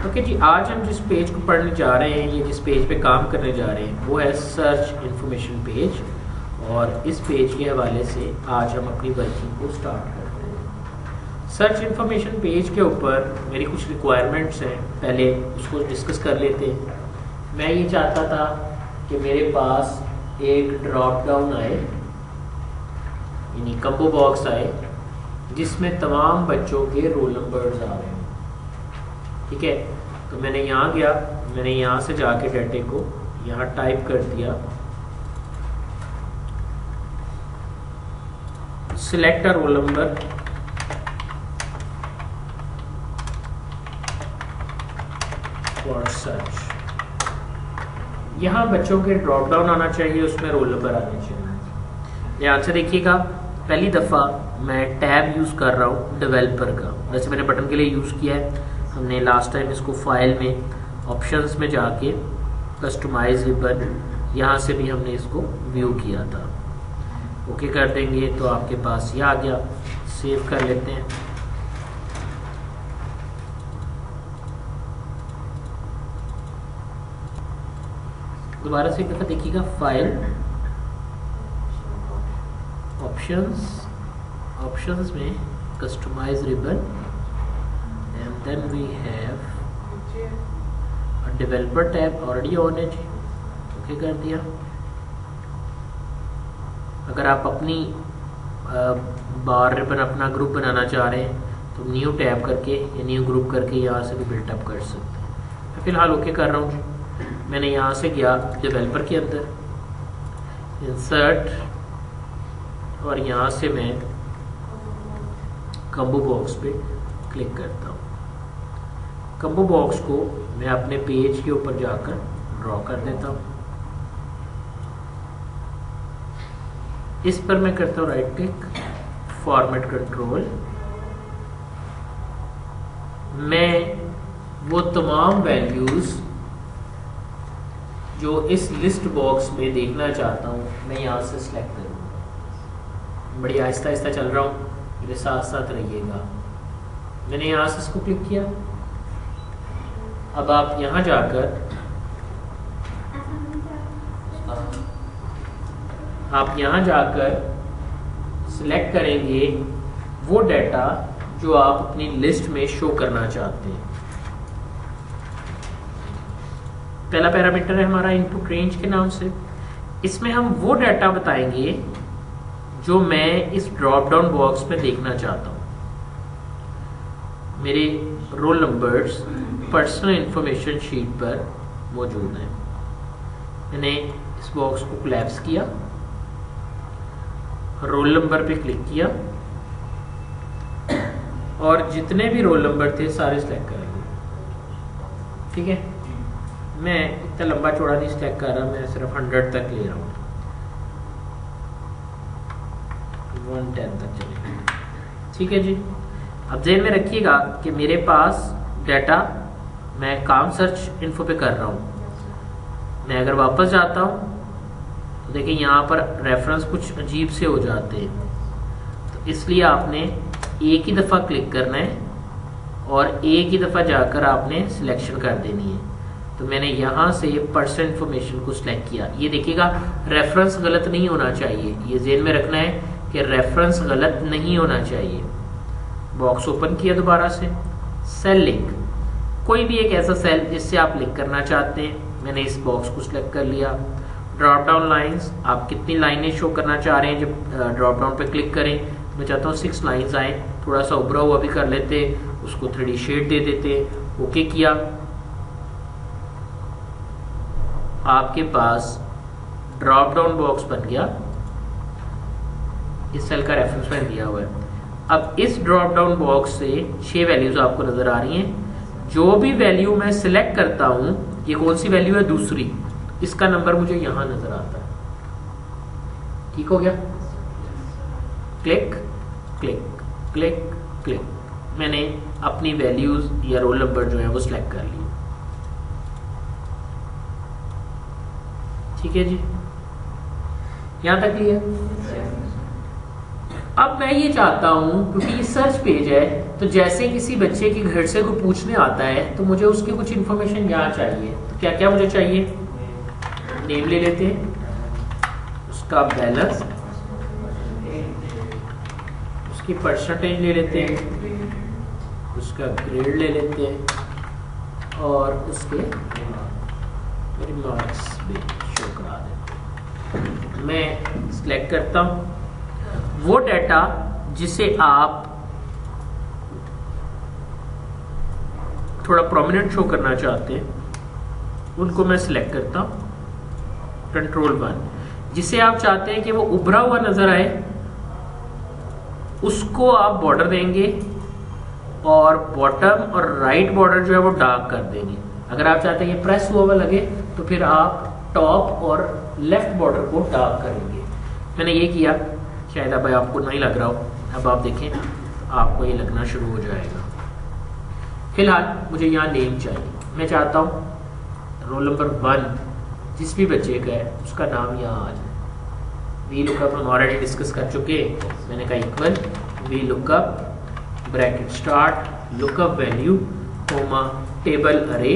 Okay जी, आज हम जिस पेज को पढ़ने जा रहे हैं, ये जिस पेज पे काम करने जा रहे हैं, वो है सर्च इन्फॉर्मेशन पेज। और इस पेज के हवाले से आज हम अपनी वर्किंग को स्टार्ट करते हैं। सर्च इन्फॉर्मेशन पेज के ऊपर मेरी कुछ रिक्वायरमेंट्स हैं, पहले उसको डिस्कस कर लेते हैं। मैं ये चाहता था कि मेरे पास एक ड्रॉप डाउन आए, यानी कम्बो बॉक्स आए, जिसमें तमाम बच्चों के रोल नंबर्स आ रहे हैं। ठीक है, तो मैंने यहाँ गया, मैंने यहाँ से जाके डाटे को यहाँ टाइप कर दिया, select a roll number, for search. यहाँ बच्चों के ड्रॉप डाउन आना चाहिए, उसमें रोल नंबर आने चाहिए। ध्यान से देखिएगा, पहली दफ़ा मैं टैब यूज़ कर रहा हूँ डेवलपर का, वैसे मैंने बटन के लिए यूज़ किया है। हमने लास्ट टाइम इसको फाइल में ऑप्शंस में जाके कस्टमाइज रिबन, यहाँ से भी हमने इसको व्यू किया था। ओके कर देंगे तो आपके पास ये आ गया। सेव कर लेते हैं। दोबारा से एक दफ़ा देखिएगा, फाइल, ऑप्शंस में customise ribbon, and then we have a developer tab already on it। Okay कर दिया। अगर आप अपनी बार रिबन अपना ग्रुप बनाना चाह रहे हैं तो न्यू टैब करके या न्यू ग्रुप करके यहाँ से भी बिल्टअप कर सकते हैं। मैं फिलहाल ओके कर रहा हूँ। मैंने यहाँ से गया डेवलपर के अंदर, इंसर्ट, और यहाँ से मैं कम्बो बॉक्स पे क्लिक करता हूँ। कम्बो बॉक्स को मैं अपने पेज के ऊपर जाकर ड्रॉ कर देता हूँ। इस पर मैं करता हूँ राइट क्लिक, फॉर्मेट कंट्रोल। मैं वो तमाम वैल्यूज़ जो इस लिस्ट बॉक्स में देखना चाहता हूँ मैं यहाँ से सिलेक्ट करूँगा। बड़ी आहिस्ता आहिस्ता चल रहा हूँ, मेरे साथ साथ रहिएगा। मैंने यहाँ से इसको क्लिक किया। अब आप यहाँ जाकर सिलेक्ट करेंगे वो डाटा जो आप अपनी लिस्ट में शो करना चाहते हैं। पहला पैरामीटर है हमारा इनपुट रेंज के नाम से। इसमें हम वो डाटा बताएंगे जो मैं इस ड्रॉप डाउन बॉक्स में देखना चाहता हूँ। मेरे roll numbers personal information sheet पर मौजूद हैं। मैंने इस बॉक्स को कोलैप्स किया, रोल नंबर पे क्लिक किया और जितने भी रोल नंबर थे सारे सिलेक्ट कर लिए। ठीक है, मैं इतना लंबा चौड़ा नहीं सिलेक्ट कर रहा, मैं सिर्फ 100 तक ले रहा हूँ, 110 तक चलेगा। ठीक है जी। अब ध्यान में रखिएगा कि मेरे पास डाटा, मैं काम सर्च इन्फो पे कर रहा हूँ। मैं अगर वापस जाता हूँ तो देखिए यहाँ पर रेफरेंस कुछ अजीब से हो जाते हैं, तो इसलिए आपने एक ही दफ़ा क्लिक करना है और एक ही दफ़ा जाकर आपने सिलेक्शन कर देनी है। तो मैंने यहाँ से पर्सनल इंफॉर्मेशन को सिलेक्ट किया। ये देखिएगा रेफरेंस गलत नहीं होना चाहिए, ये ध्यान में रखना है कि रेफरेंस गलत नहीं होना चाहिए। बॉक्स ओपन किया दोबारा से, सेल लिंक, कोई भी एक ऐसा सेल जिससे आप लिंक करना चाहते हैं। मैंने इस बॉक्स को सिलेक्ट कर लिया। ड्रॉप डाउन लाइंस, आप कितनी लाइनें शो करना चाह रहे हैं जब ड्रॉप डाउन पे क्लिक करें। मैं चाहता हूँ 6 लाइंस आए, थोड़ा सा उभरा हुआ भी कर लेते, उसको 3D शेड दे देते। ओके किया। आपके पास ड्रॉप डाउन बॉक्स बन गया, इस सेल का रेफरेंस मैंने दिया हुआ है। अब इस ड्रॉप डाउन बॉक्स से 6 वैल्यूज आपको नजर आ रही हैं। जो भी वैल्यू मैं सिलेक्ट करता हूं, ये कौन सी वैल्यू है, दूसरी, इसका नंबर मुझे यहां नजर आता है। ठीक हो गया। क्लिक क्लिक क्लिक क्लिक, मैंने अपनी वैल्यूज या रोल नंबर जो है वो सिलेक्ट कर लिए। ठीक है जी, यहां तक क्लियर। अब मैं ये चाहता हूँ, क्योंकि ये सर्च पेज है, तो जैसे किसी बच्चे के घर से कोई पूछने आता है तो मुझे उसकी कुछ इन्फॉर्मेशन यहाँ चाहिए। तो क्या क्या मुझे चाहिए? नेम ले लेते हैं, उसका बैलेंस, उसकी परसेंटेज ले लेते हैं, उसका ग्रेड ले लेते हैं और उसके रिमार्क्स भी शो करा देते हैं। मैं सिलेक्ट करता हूँ वो डाटा जिसे आप थोड़ा प्रोमिनेंट शो करना चाहते हैं, उनको मैं सिलेक्ट करता हूँ, कंट्रोल 1। जिसे आप चाहते हैं कि वो उभरा हुआ नजर आए, उसको आप बॉर्डर देंगे और बॉटम और राइट बॉर्डर जो है वो डार्क कर देंगे। अगर आप चाहते हैं ये प्रेस हुआ लगे तो फिर आप टॉप और लेफ्ट बॉर्डर को डार्क करेंगे। मैंने ये किया, शायद अब आपको नहीं लग रहा हो, अब आप देखें आपको ये लगना शुरू हो जाएगा। फिलहाल मुझे यहाँ नेम चाहिए, मैं चाहता हूँ रोल नंबर 1 जिस भी बच्चे का है उसका नाम यहाँ आ जाए। वी लुकअप हम ऑलरेडी डिस्कस कर चुके, मैंने कहा equal V lookup bracket start lookup value comma table array.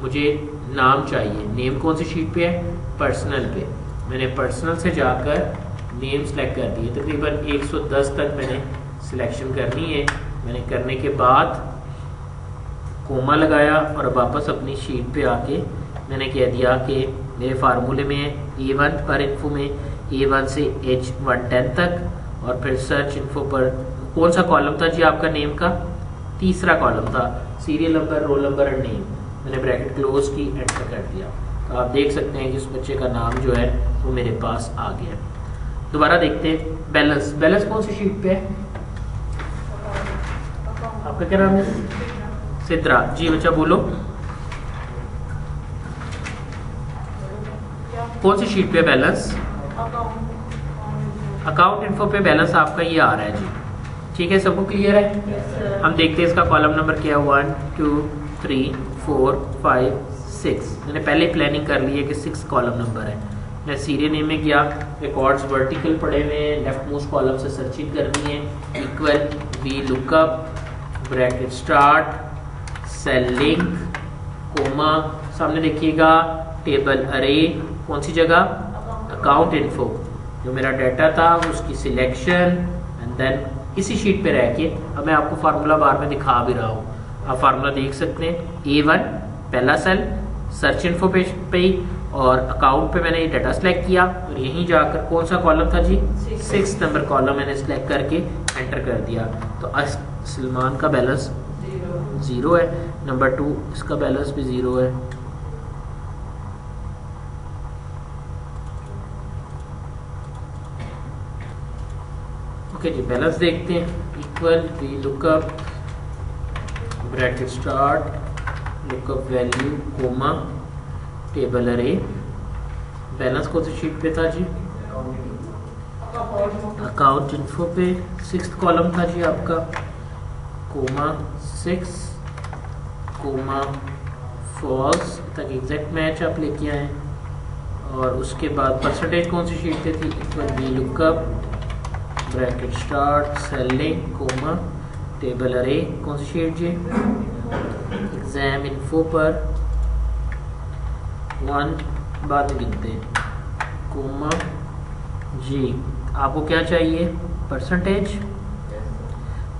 मुझे नाम चाहिए, नेम कौन सी शीट पे है? पर्सनल पे। मैंने पर्सनल से जाकर नेम सेलेक्ट कर दिए, तकरीबन 110 तक मैंने सिलेक्शन करनी है। मैंने करने के बाद कोमा लगाया और वापस अपनी शीट पे आके मैंने कह दिया कि मेरे फार्मूले में A1 पर इन्फो में A1 से H110 तक, और फिर सर्च इन्फो पर कौन सा कॉलम था जी आपका नेम का? तीसरा कॉलम था, सीरियल नंबर, रोल नंबर और नेम। मैंने ब्रैकेट क्लोज की, एंटर कर दिया। तो आप देख सकते हैं कि उस बच्चे का नाम जो है वो मेरे पास आ गया। दोबारा देखते हैं बैलेंस। बैलेंस कौन सी शीट पे है? आपका क्या नाम है? सिद्रा जी। बच्चा बोलो कौन सी शीट पे बैलेंस? अकाउंट इन्फो पे बैलेंस आपका ये आ रहा है जी। ठीक है, सबको क्लियर है? हम देखते हैं इसका कॉलम नंबर क्या है। 1 2 3 4 5 6। मैंने पहले प्लानिंग कर ली है कि 6 कॉलम नंबर है। मैं सीरियल नेम में गया, रिकॉर्ड्स वर्टिकल पड़े हुए हैं, लेफ्ट मोस्ट कॉलम से सर्चिंग करनी है। Equal V lookup bracket start cell link comma, सामने देखिएगा टेबल अरे, कौन सी जगह? Account info. जो मेरा डाटा था उसकी सिलेक्शन एंड देन इसी शीट पे रह के अब मैं आपको फार्मूला बार में दिखा भी रहा हूँ। आप फार्मूला देख सकते हैं। A1 पहला सेल सर्च इन्फो पे ही, और अकाउंट पे मैंने ये डाटा सेलेक्ट किया और यहीं जाकर कौन सा कॉलम था जी? 6 नंबर कॉलम मैंने सेलेक्ट करके एंटर कर दिया। तो सलमान का बैलेंस 0 है। नंबर 2 इसका बैलेंस भी 0 है। ओके जी, बैलेंस देखते हैं। Equal V lookup bracket start lookup value comma table array. Balance कौन सी शीट पे था जी? अकाउंट इन्फो पे 6th कॉलम था जी आपका, कोमा 6 कोमा फॉल्स तक एग्जैक्ट मैच आप लेके आए। और उसके बाद परसेंटेज कौन सी शीट पे थी? Equal V lookup bracket start selling comma table array. कौन सी शीट जी? एग्जाम इन्फो पर 1 बाद में गिनते हैं कोमा जी। आपको क्या चाहिए? परसेंटेज।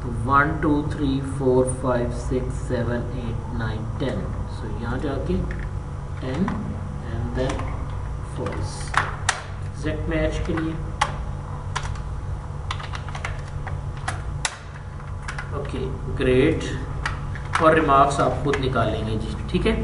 तो 1 2 3 4 5 6 7 8 9 10। सो यहाँ जाके 10 and then false exact match के लिए। Okay great. और रिमार्क्स आप खुद निकालेंगे जी। ठीक है,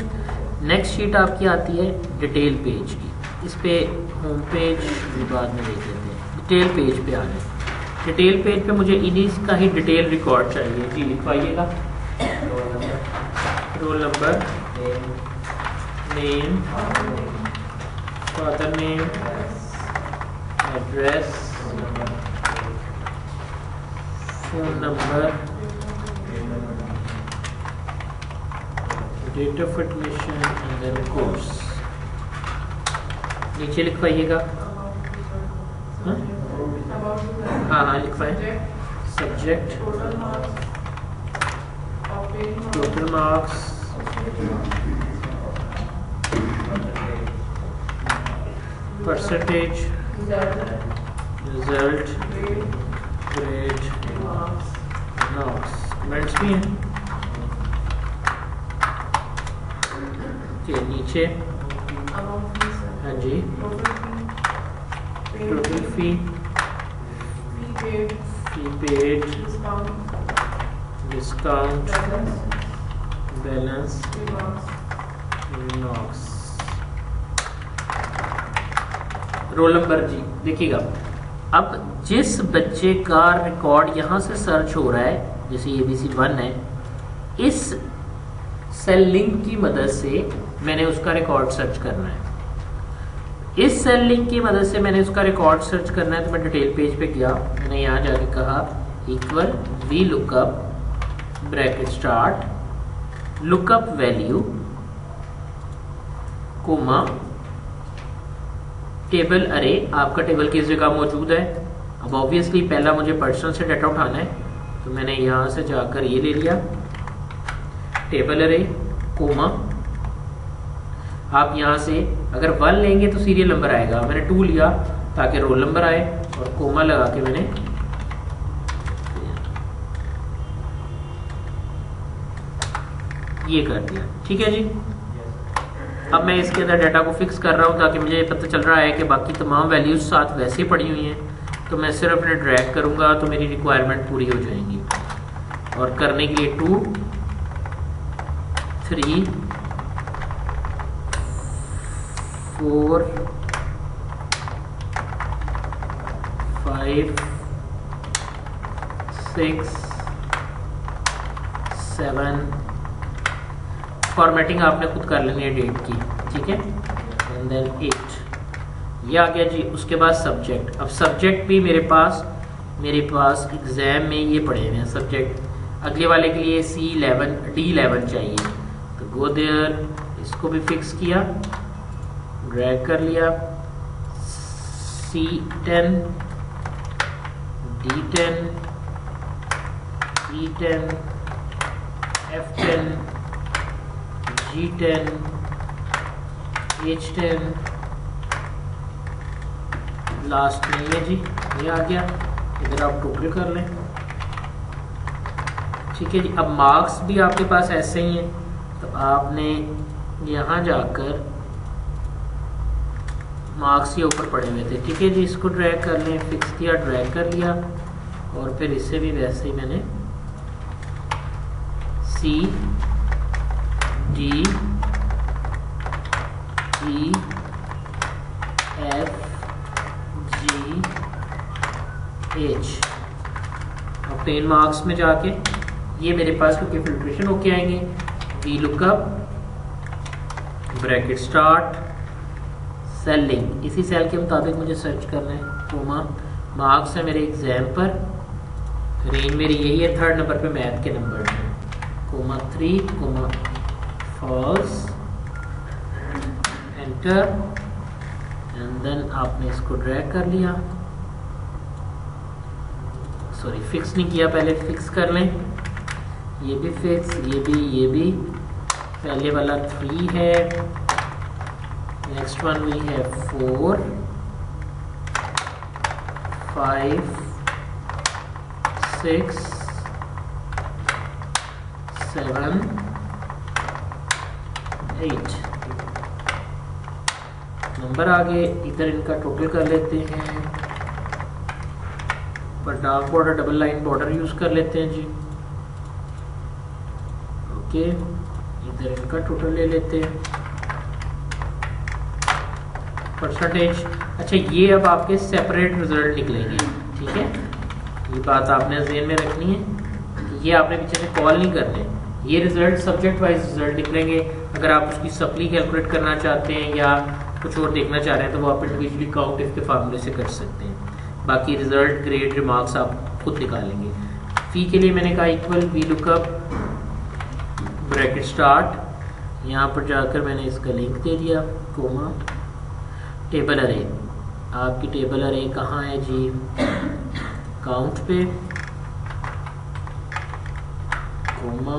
नेक्स्ट शीट आपकी आती है डिटेल पेज की। इस पे होम पेज भी बाद में देख लेते हैं। डिटेल पेज पे आ जाए। डिटेल पेज पे मुझे इन्हीं का ही डिटेल रिकॉर्ड चाहिए जी। लिखवाइएगा roll number, name, father name, address, phone number, date of admission and then course. नीचे लिखवाइएगा हाँ हाँ लिखवाएं। Subject total marks percentage result grade marks comments भी हैं। नीचे हाँ जी total fee paid discount balance marks roll number जी। देखिएगा अब जिस बच्चे का रिकॉर्ड यहाँ से सर्च हो रहा है जैसे ABC 1 है, इस सेल लिंक की मदद से मैंने उसका रिकॉर्ड सर्च करना है। इस सेल लिंक की मदद से मैंने उसका रिकॉर्ड सर्च करना है तो मैं डिटेल पेज पे गया, मैंने यहाँ जाके कहा equal V lookup bracket start lookup value comma table array. आपका टेबल किस जगह मौजूद है? अब ऑब्वियसली पहला मुझे पर्सन से डाटा उठाना है तो मैंने यहाँ से जाकर ये ले लिया टेबल अरे कोमा। आप यहाँ से अगर 1 लेंगे तो सीरियल नंबर आएगा, मैंने 2 लिया ताकि रोल नंबर आए और कोमा लगा के मैंने ये कर दिया। ठीक है जी। अब मैं इसके अंदर डाटा को फिक्स कर रहा हूँ ताकि मुझे पता चल रहा है कि बाकी तमाम वैल्यूज साथ वैसे पड़ी हुई हैं, तो मैं सिर्फ अपने ड्रैग करूँगा तो मेरी रिक्वायरमेंट पूरी हो जाएंगी। और करने के लिए 2 3 4 5 6 7 फॉर्मेटिंग आपने खुद कर लेनी है डेट की। ठीक है एंड देन 8 ये आ गया जी। उसके बाद सब्जेक्ट। अब सब्जेक्ट भी मेरे पास एग्जाम में ये पढ़े हुए हैं सब्जेक्ट। अगले वाले के लिए C11 D11 चाहिए तो गो देयर, इसको भी फिक्स किया ड्रैग कर लिया C10 D10 E10 F10 G10 H10 last में ये जी ये आ गया। इधर आप टोटल कर लें। ठीक है जी। अब मार्क्स भी आपके पास ऐसे ही हैं तो आपने यहाँ जाकर मार्क्स ये ऊपर पड़े हुए थे। ठीक है जी। इसको ड्रैग कर लें, फिक्स किया ड्रैग कर लिया और फिर इससे भी वैसे ही मैंने C D E F G H अब 10 मार्क्स में जाके ये मेरे पास क्योंकि फिल्ट्रेशन होके आएंगे V lookup bracket start cell link, इसी सेल के मुताबिक मुझे सर्च करना है कोमा मार्क्स है मेरे एग्जाम पर, रेंज मेरी यही है 3rd नंबर पे मैथ के नंबर में comma 3 comma false enter and then आपने इसको ड्रैग कर लिया। सॉरी फिक्स नहीं किया, पहले फिक्स कर लें। ये भी फिक्स, ये भी पहले वाला 3 है, नेक्स्ट वन वी है 4 5 6 7 8 नंबर आगे। इधर इनका टोटल कर लेते हैं, पर dark border double line border use कर लेते हैं जी। ओके इधर इनका टोटल ले लेते हैं परसेंटेज। अच्छा ये अब आपके सेपरेट रिजल्ट निकलेंगे। ठीक है ये बात आपने ज़हन में रखनी है, ये आपने पीछे से कॉल नहीं करने, ये रिजल्ट सब्जेक्ट वाइज रिजल्ट निकलेंगे। अगर आप उसकी सप्ली कैलकुलेट करना चाहते हैं या कुछ और देखना चाह रहे हैं तो वो आप इंडिविजुअली काउंट इफ के फार्मूले से कर सकते हैं। बाकी रिजल्ट ग्रेड रिमार्क्स आप खुद निकालेंगे। फी के लिए मैंने कहा equal V lookup bracket start, यहाँ पर जाकर मैंने इसका लिंक दे दिया कोमा टेबल अरे आपकी टेबल अरे कहाँ है जी? काउंट पे, कोमा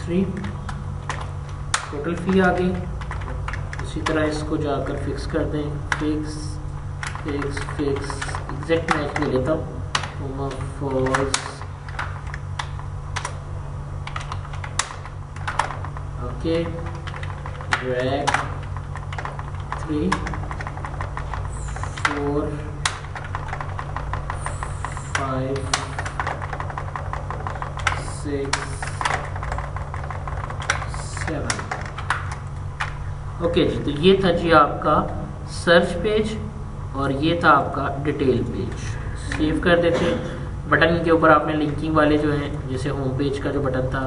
3, टोटल फी आ गई। इसी तरह इसको जाकर फिक्स कर दें, fix fix fix exact match ले लेता हूँ, comma false, okay, drag 3 4 5 6 7। Okay जी, तो ये था जी आपका सर्च पेज और ये था आपका डिटेल पेज। सेव कर देते। बटन के ऊपर आपने लिंकिंग वाले जो हैं, जैसे होम पेज का जो बटन था,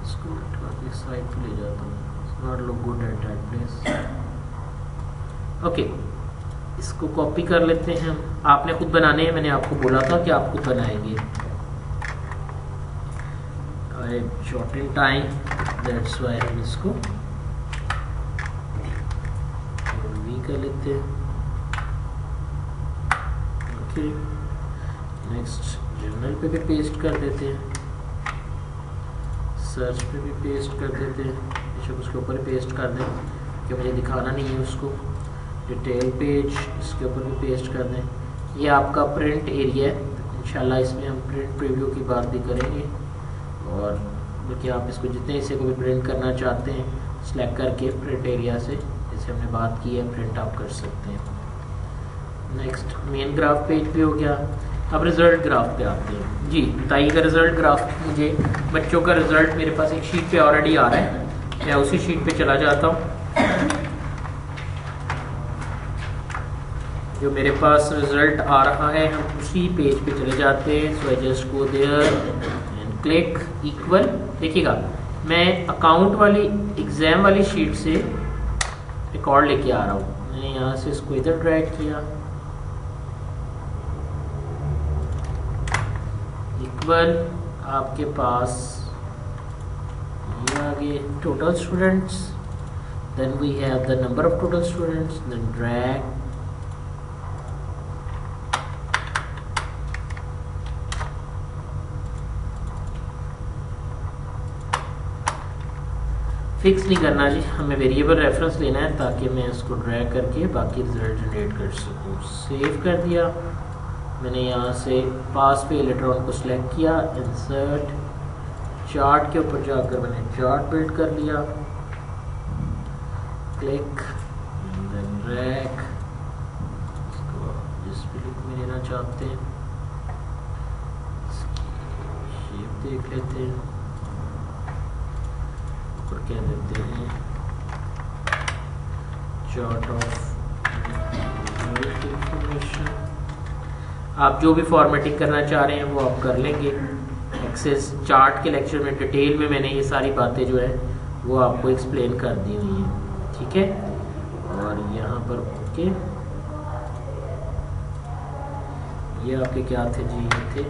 इसको साइड पे ले जाता हूँ, it's not look good at that place. Okay, इसको कॉपी कर लेते हैं हम। आपने खुद बनाने हैं, मैंने आपको बोला था कि आप खुद बनाएंगे। Short in time, that's why हम इसको कर लेते हैं। ओके, नेक्स्ट जर्नल पे भी पेस्ट कर देते हैं, सर्च पे भी पेस्ट कर देते हैं, बेशक उसके ऊपर पेस्ट कर दें कि मुझे दिखाना नहीं है उसको। डिटेल पेज, इसके ऊपर भी पेस्ट कर दें। ये आपका प्रिंट एरिया है, इंशाल्लाह इसमें हम प्रिंट प्रीव्यू की बात भी करेंगे। और बल्कि आप इसको जितने हिस्से को भी प्रिंट करना चाहते हैं सिलेक्ट करके प्रिंट एरिया से, जैसे हमने बात की है, प्रिंट आप कर सकते हैं। नेक्स्ट मेन ग्राफ पेज पे हो गया। अब रिजल्ट ग्राफ पे आते हैं जी। बताइएगा रिजल्ट ग्राफ, मुझे बच्चों का रिजल्ट मेरे पास एक शीट पे ऑलरेडी आ रहा है, मैं उसी शीट पे चला जाता हूँ। जो मेरे पास रिजल्ट आ रहा है हम उसी पेज पे चले जाते हैं। So I just go there and click equal. देखिएगा मैं अकाउंट वाली एग्जाम वाली शीट से रिकॉर्ड लेके आ रहा हूँ। मैंने यहाँ से इसको इधर ड्रैग किया, इक्वल आपके पास ये आगे total students, then we have the number of total students, then drag fix नहीं करना जी, हमें वेरिएबल रेफरेंस लेना है ताकि मैं इसको ड्रैग करके बाकी रिजल्ट जनरेट कर सकूँ। सेव कर दिया मैंने, यहाँ से पास पे इलेक्ट्रॉन को सिलेक्ट किया, इंसर्ट चार्ट के ऊपर जाकर मैंने चार्ट बिल्ड कर लिया, क्लिक देन ड्रैग, इसको जिस भी लुक में लेना चाहते हैं शेप देख लेते हैं, और क्या देते हैं चार्ट ऑफ इंफॉर्मेशन। आप जो भी फॉर्मेटिंग करना चाह रहे हैं वो आप कर लेंगे। एक्सेस चार्ट के लेक्चर में डिटेल में मैंने ये सारी बातें जो है वो आपको एक्सप्लेन कर दी हुई हैं, ठीक है। और यहाँ पर ओके, ये आपके क्या थे जी, ये थे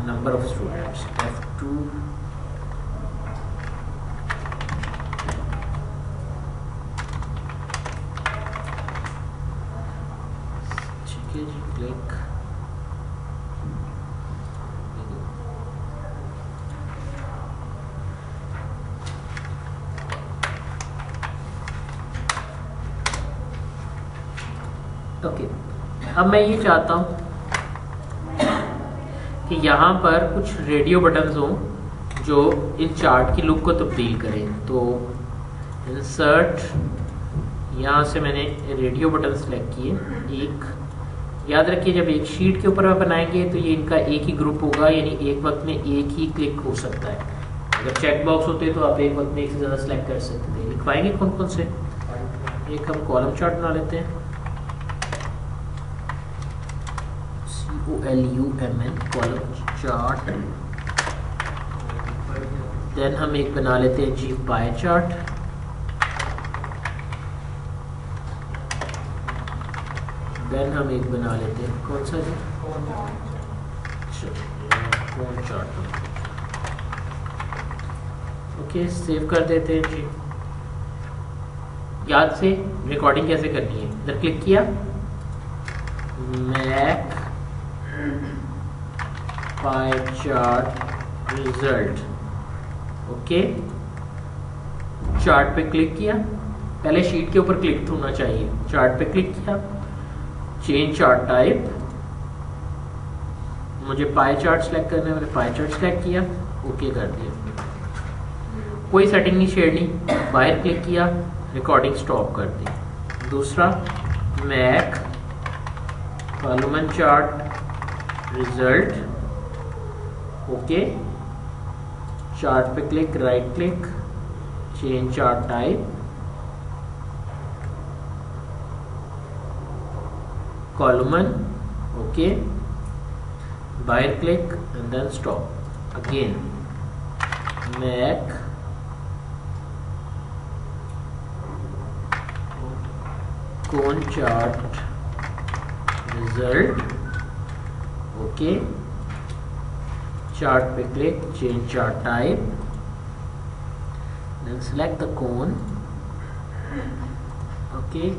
नंबर ऑफ स्टूडेंट्स F2, ठीक है जी, क्लिक ओके। अब मैं ये चाहता हूँ कि यहाँ पर कुछ रेडियो बटन्स हों जो इन चार्ट की लुक को तब्दील करें। तो इंसर्ट, यहाँ से मैंने रेडियो बटन सेलेक्ट किए। एक याद रखिए, जब एक शीट के ऊपर आप बनाएंगे तो ये इनका एक ही ग्रुप होगा, यानी एक वक्त में एक ही क्लिक हो सकता है। अगर चेक बॉक्स होते तो आप एक वक्त में एक से ज़्यादा सेलेक्ट कर सकते थे। लिखवाएंगे कौन कौन से, एक हम कॉलम चार्ट बना लेते हैं, COLUMN कॉलम चार्ट। देन हम एक बना लेते हैं जी पाई चार्ट। देन हम एक बना लेते हैं कौन सा जी, कौन चार्ट। ओके, सेव कर देते हैं जी। याद से रिकॉर्डिंग कैसे करनी है, इधर क्लिक किया, make pie chart result, okay, chart पे क्लिक किया, पहले शीट के ऊपर क्लिक होना चाहिए, चार्ट पे क्लिक किया, चेंज चार्ट टाइप, मुझे पाई चार्ट सेलेक्ट करना है, मैंने पाई चार्ट सेलेक्ट किया, ओके कर दिया, कोई सेटिंग नहीं छेड़नी, बाहर क्लिक किया, रिकॉर्डिंग स्टॉप कर दी। दूसरा make column chart result, okay, chart पे click, right click, change chart type, column, okay, बाहर click and then stop, again make कॉन चार्ट रिजल्ट, ओके, चार्ट पे click, change chart type, then select the cone, okay,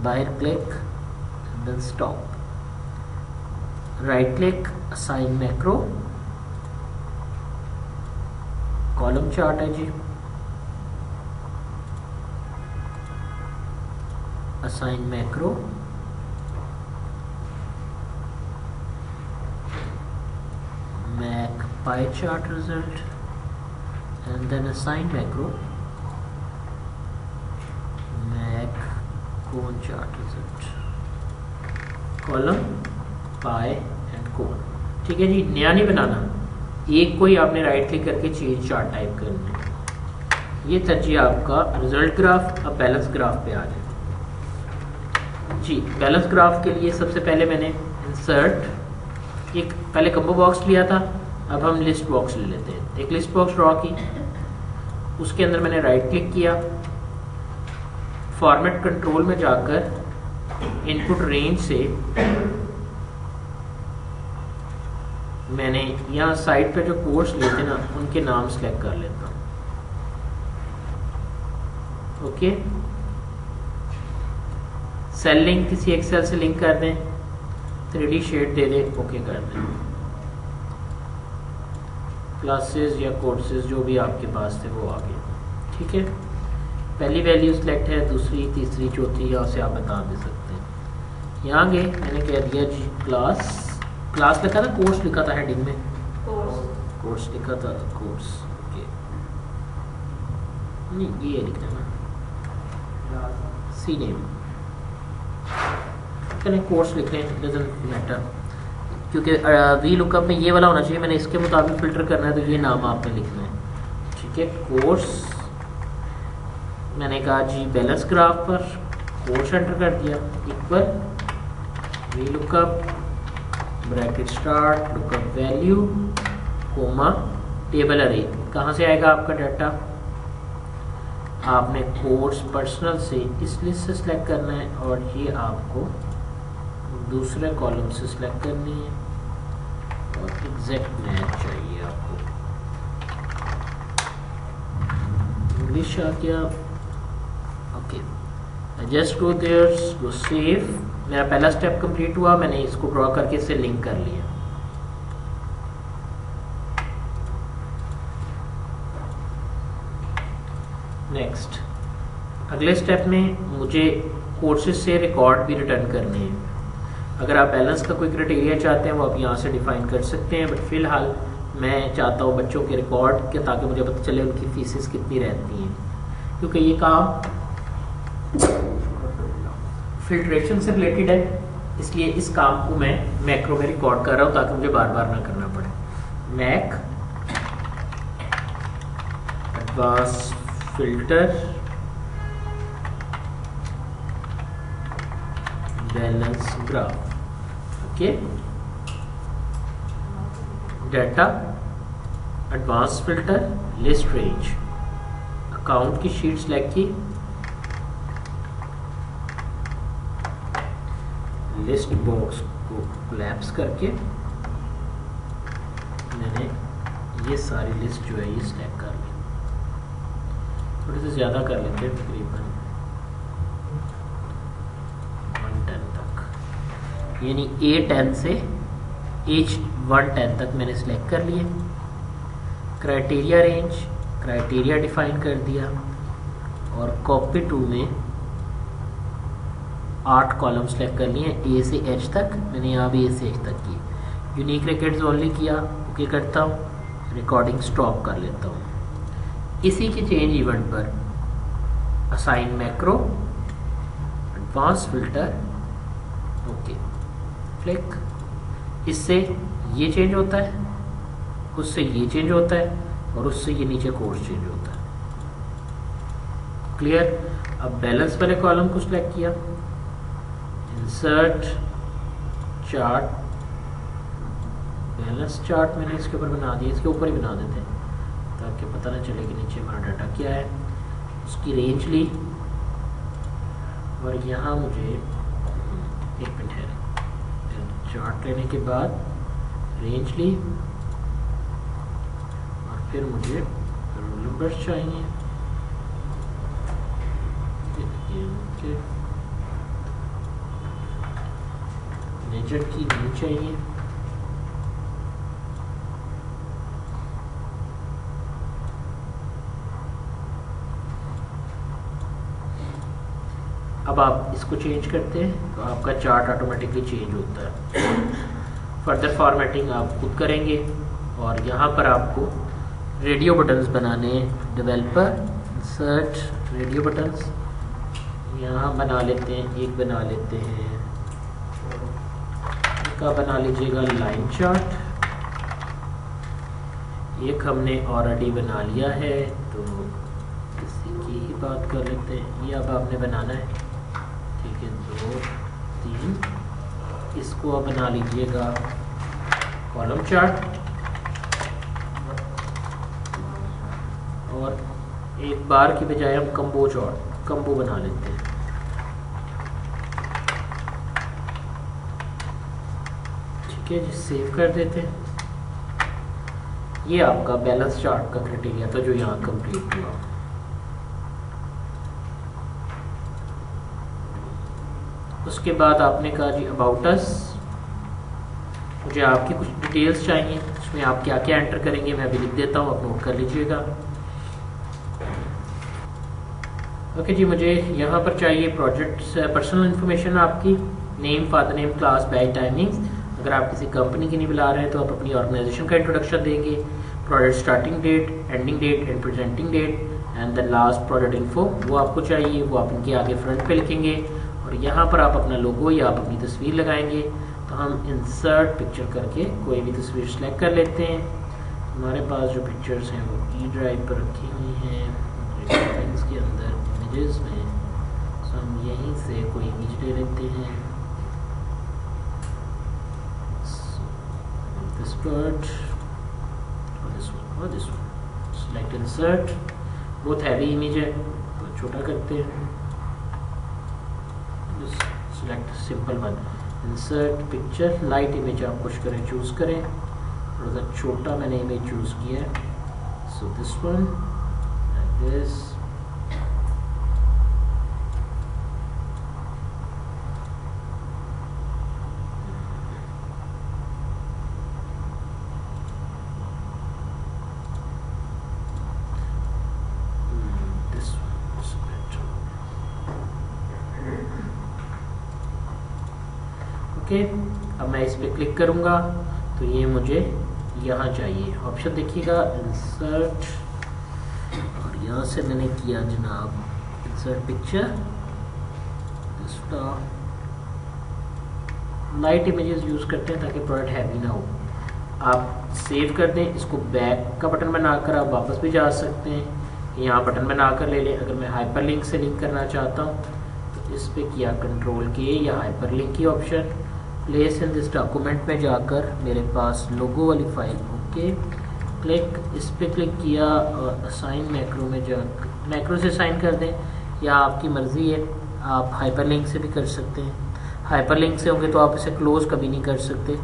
बाहर click and then stop, right click, assign macro, column chart है जी, assign macro, Mac pie chart result, and then assign macro, Mac cone chart result, column pie and cone, ठीक है जी। नया नहीं बनाना, एक को ही आपने right click करके चेंज चार्ट टाइप करना है। ये था जी आपका रिजल्ट ग्राफ। अब बैलेंस ग्राफ पे आ जाए जी। बैलेंस ग्राफ के लिए सबसे पहले मैंने इंसर्ट, एक पहले कम्बो बॉक्स लिया था, अब हम लिस्ट बॉक्स ले लेते हैं। एक लिस्ट बॉक्स ड्रॉ की, उसके अंदर मैंने राइट क्लिक किया, फॉर्मेट कंट्रोल में जाकर इनपुट रेंज से मैंने यहाँ साइड पे जो कोड्स लेते ना उनके नाम सेलेक्ट कर लेता हूँ, ओके। सेल लिंक किसी एक सेल से लिंक कर दें, 3D शेड दे दें, ओके कर दें। क्लासेस या कोर्सेज जो भी आपके पास थे वो आ गए, ठीक है। पहली वैल्यू सिलेक्ट है, दूसरी, तीसरी, चौथी, यहाँ से आप बता दे सकते हैं। यहाँ गए, मैंने कह दिया जी क्लास, क्लास लिखा था, कोर्स लिखा था हेडिंग में, कोर्स लिखा था, कोर्स, ओके, नहीं ये लिखना है ना, सी नेम, करें कोर्स लिख लें, डजंट मैटर, क्योंकि वी लुकअप में ये वाला होना चाहिए, मैंने इसके मुताबिक फिल्टर करना है, तो ये नाम आपने लिखना है, ठीक है। कोर्स मैंने कहा जी बैलेंस ग्राफ पर कोर्स एंटर कर दिया, equal V lookup bracket start lookup value comma table अरे। कहाँ से आएगा आपका डाटा, आपने कोर्स पर्सनल से इस लिस्ट से सिलेक्ट करना है, और ये आपको दूसरे कॉलम से सिलेक्ट करनी है, और एग्जैक्ट मैच चाहिए आपको। इंग्लिश आ गया, okay. Just go there, go save. मेरा पहला स्टेप कंप्लीट हुआ, मैंने इसको ड्रॉ करके इसे लिंक कर लिया। नेक्स्ट, अगले स्टेप में मुझे कोर्सेज से रिकॉर्ड भी रिटर्न करने हैं। अगर आप बैलेंस का कोई क्राइटेरिया चाहते हैं वो आप यहाँ से डिफाइन कर सकते हैं, बट फिलहाल मैं चाहता हूँ बच्चों के रिकॉर्ड के, ताकि मुझे पता चले उनकी फीसेस कितनी रहती हैं, क्योंकि ये काम फिल्ट्रेशन से रिलेटेड है, इसलिए इस काम को मैं मैक्रो में रिकॉर्ड कर रहा हूँ ताकि मुझे बार बार ना करना पड़े। Make advance filter balance graph, okay. Data advance filter list range, account की शीट सेलेक्ट की, लिस्ट बॉक्स को कोलैप्स करके मैंने ये सारी लिस्ट जो है ये सिलेक्ट कर ली। थोड़ी सी ज़्यादा कर लेते हैं, तकरीबन यानी A10 से H110 तक मैंने सिलेक्ट कर लिए। क्राइटेरिया रेंज, क्राइटेरिया डिफाइन कर दिया और कॉपी टू में 8 कॉलम सेलेक्ट कर लिए A से H तक। मैंने यहाँ भी A से H तक की। यूनिक रिकॉर्ड्स ओनली किया, ओके करता हूँ, रिकॉर्डिंग स्टॉप कर लेता हूँ। इसी के चेंज इवेंट पर assign macro, advance filter, okay, click. इससे ये चेंज होता है, उससे ये चेंज होता है और उससे ये नीचे कोर्स चेंज होता है। क्लियर। अब बैलेंस वाले कॉलम को सिलेक्ट किया, इंसर्ट चार्ट, बैलेंस चार्ट मैंने इसके ऊपर बना दिया, इसके ऊपर ही बना देते हैं ताकि पता ना चले कि नीचे हमारा डाटा क्या है। उसकी रेंज ली और यहाँ मुझे एक मिनट है, चार्ट लेने के बाद रेंज ली और फिर मुझे रोल नंबर चाहिए, मेजर की नहीं चाहिए। अब आप इसको चेंज करते हैं तो आपका चार्ट ऑटोमेटिकली चेंज होता है। फर्दर फॉर्मेटिंग आप खुद करेंगे और यहाँ पर आपको रेडियो बटन्स बनाने हैं। डेवलपर, इंसर्ट रेडियो बटन्स, यहाँ बना लेते हैं, एक बना लेते हैं, का बना लीजिएगा लाइन चार्ट। एक हमने ऑलरेडी बना लिया है तो इसी की ही बात कर लेते हैं। ये अब आपने बनाना है, ठीक है, 2 3। इसको अब बना लीजिएगा कॉलम चार्ट और एक बार की बजाय हम कंबो बना लेते हैं। ठीक है जी, सेव कर देते हैं। ये आपका बैलेंस चार्ट का क्राइटेरिया था जो यहाँ कंप्लीट हुआ। उसके बाद आपने कहा जी अबाउट अस, मुझे आपकी कुछ डिटेल्स चाहिए, उसमें आप क्या क्या एंटर करेंगे मैं अभी लिख देता हूँ, आप नोट कर लीजिएगा। ओके जी, मुझे यहाँ पर चाहिए प्रोजेक्ट पर्सनल इन्फॉर्मेशन आपकी, name, father name, class, batch, timings. अगर आप किसी कंपनी की नहीं बुला रहे हैं तो आप अपनी ऑर्गेनाइजेशन का इंट्रोडक्शन देंगे। Project starting date, ending date and presenting date and the last project info, वो आपको चाहिए, वो आप इनके आगे फ्रंट पे लिखेंगे और यहाँ पर आप अपना लोगो या आप अपनी तस्वीर लगाएंगे। तो हम इंसर्ट पिक्चर करके कोई भी तस्वीर सेलेक्ट कर लेते हैं। हमारे पास जो पिक्चर्स हैं वो ई ड्राइव पर रखी हुई हैं के अंदर इमेजेस में, तो हम यहीं से कोई इमेज ले लेते हैं। This part or this one or this one. Select insert. बहुत हैवी इमेज है तो छोटा करते हैं। Just select simple one. Insert picture. Light image आप कुछ करें, चूज करें। थोड़ा सा छोटा मैंने इमेज चूज किया है। So this one like this. Okay, अब मैं इस पर क्लिक करूँगा तो ये मुझे यहाँ चाहिए। ऑप्शन देखिएगा इंसर्ट और यहाँ से मैंने किया जनाब insert picture. Light images use करते हैं ताकि प्रोडक्ट हैवी ना हो। आप सेव कर दें, इसको बैक का बटन बनाकर आप वापस भी जा सकते हैं, यहाँ बटन बनाकर ले लें। अगर मैं हाइपरलिंक से लिंक करना चाहता हूँ तो इस पर किया कंट्रोल के या हाइपरलिंक की option, place in this document में जाकर मेरे पास लोगो वाली फाइल, ओके, क्लिक, इस पर क्लिक किया और असाइन मैक्रो में जाकर मैक्रो से साइन कर दें या आपकी मर्ज़ी है, आप हाइपरलिंक से भी कर सकते हैं। हाइपरलिंक से होंगे तो आप इसे क्लोज कभी नहीं कर सकते,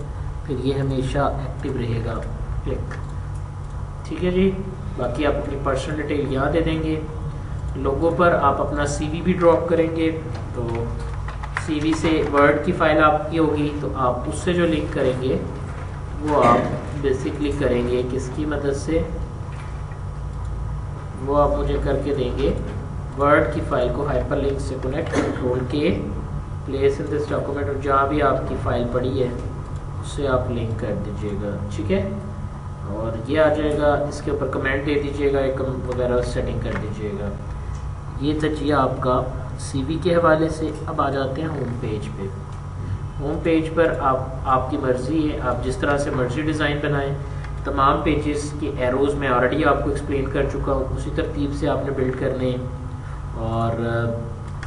फिर ये हमेशा एक्टिव रहेगा। क्लिक, ठीक है जी। बाकी आप अपनी पर्सनल डिटेल यहाँ दे देंगे। लोगो पर आप अपना CV भी ड्रॉप करेंगे तो सीवी से वर्ड की फाइल आपकी होगी, तो आप उससे जो लिंक करेंगे वो आप बेसिकली करेंगे किसकी मदद से, वो आप मुझे करके देंगे वर्ड की फाइल को हाइपरलिंक से कनेक्ट, कंट्रोल के, प्लेस इन दिस डॉक्यूमेंट, और जहाँ भी आपकी फाइल पड़ी है उससे आप लिंक कर दीजिएगा, ठीक है। और ये आ जाएगा, इसके ऊपर कमेंट दे दीजिएगा, एक वगैरह सेटिंग कर दीजिएगा। ये तो चाहिए आपका सीवी के हवाले से। अब आ जाते हैं होम पेज पे। होम पेज पर आपकी मर्ज़ी है, आप जिस तरह से मर्ज़ी डिज़ाइन बनाएं। तमाम पेजेस के एरोज़ में ऑलरेडी आपको एक्सप्लेन कर चुका हूँ, उसी तरतीब से आपने बिल्ड करने हैं। और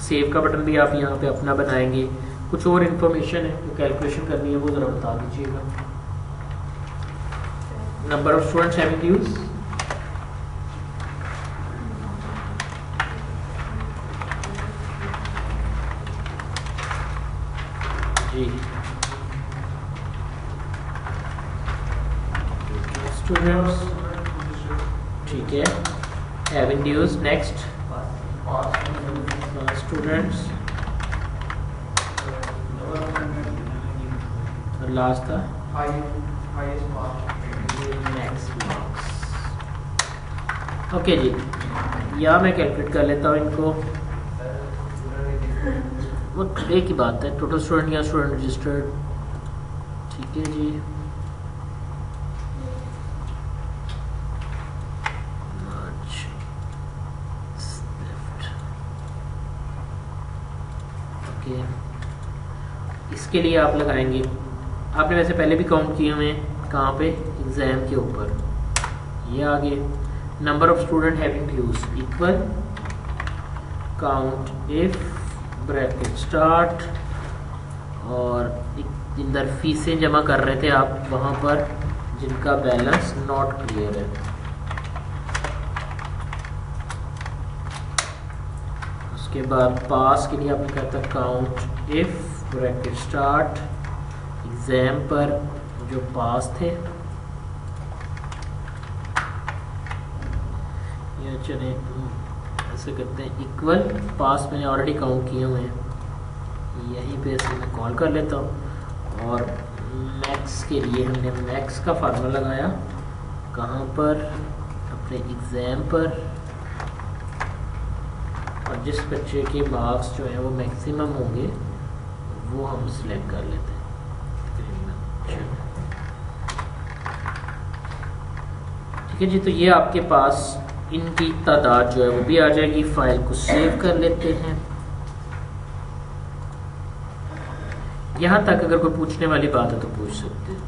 सेव का बटन भी आप यहाँ पे अपना बनाएंगे। कुछ और इन्फॉर्मेशन है जो कैलकुलेशन करनी है वो ज़रा बता दीजिएगा। Number of students having use, जी स्टूडेंट्स, ठीक है, हैविंग यूज। नेक्स्ट स्टूडेंट्स, और लास्ट था ओके जी। या मैं कैलकुलेट कर लेता हूँ इनको, वो एक ही बात है, टोटल स्टूडेंट या स्टूडेंट रजिस्टर्ड, ठीक है जी। ओके, इसके लिए आप लगाएंगे, आपने वैसे पहले भी काउंट किए हुए हैं, कहाँ पे, एग्जाम के ऊपर। ये आगे number of student having use equal count if bracket start, और अंदर फीसें जमा कर रहे थे आप वहाँ पर जिनका बैलेंस नॉट क्लियर है। उसके बाद पास के लिए आपने कहा था count if bracket start, exam पर जो पास थे, या चले ऐसे करते हैं इक्वल, पास मैंने ऑलरेडी काउंट किए हुए हैं, यहीं पे ऐसे मैं कॉल कर लेता हूँ। और मैक्स के लिए हमने मैक्स का फार्मूला लगाया, कहाँ पर, अपने एग्ज़ाम पर, और जिस बच्चे के मार्क्स जो हैं वो मैक्सिमम होंगे वो हम सिलेक्ट कर लेते हैं। ठीक है जी, तो ये आपके पास इनकी तादाद जो है वो भी आ जाएगी। फाइल को सेव कर लेते हैं। यहाँ तक अगर कोई पूछने वाली बात है तो पूछ सकते हैं।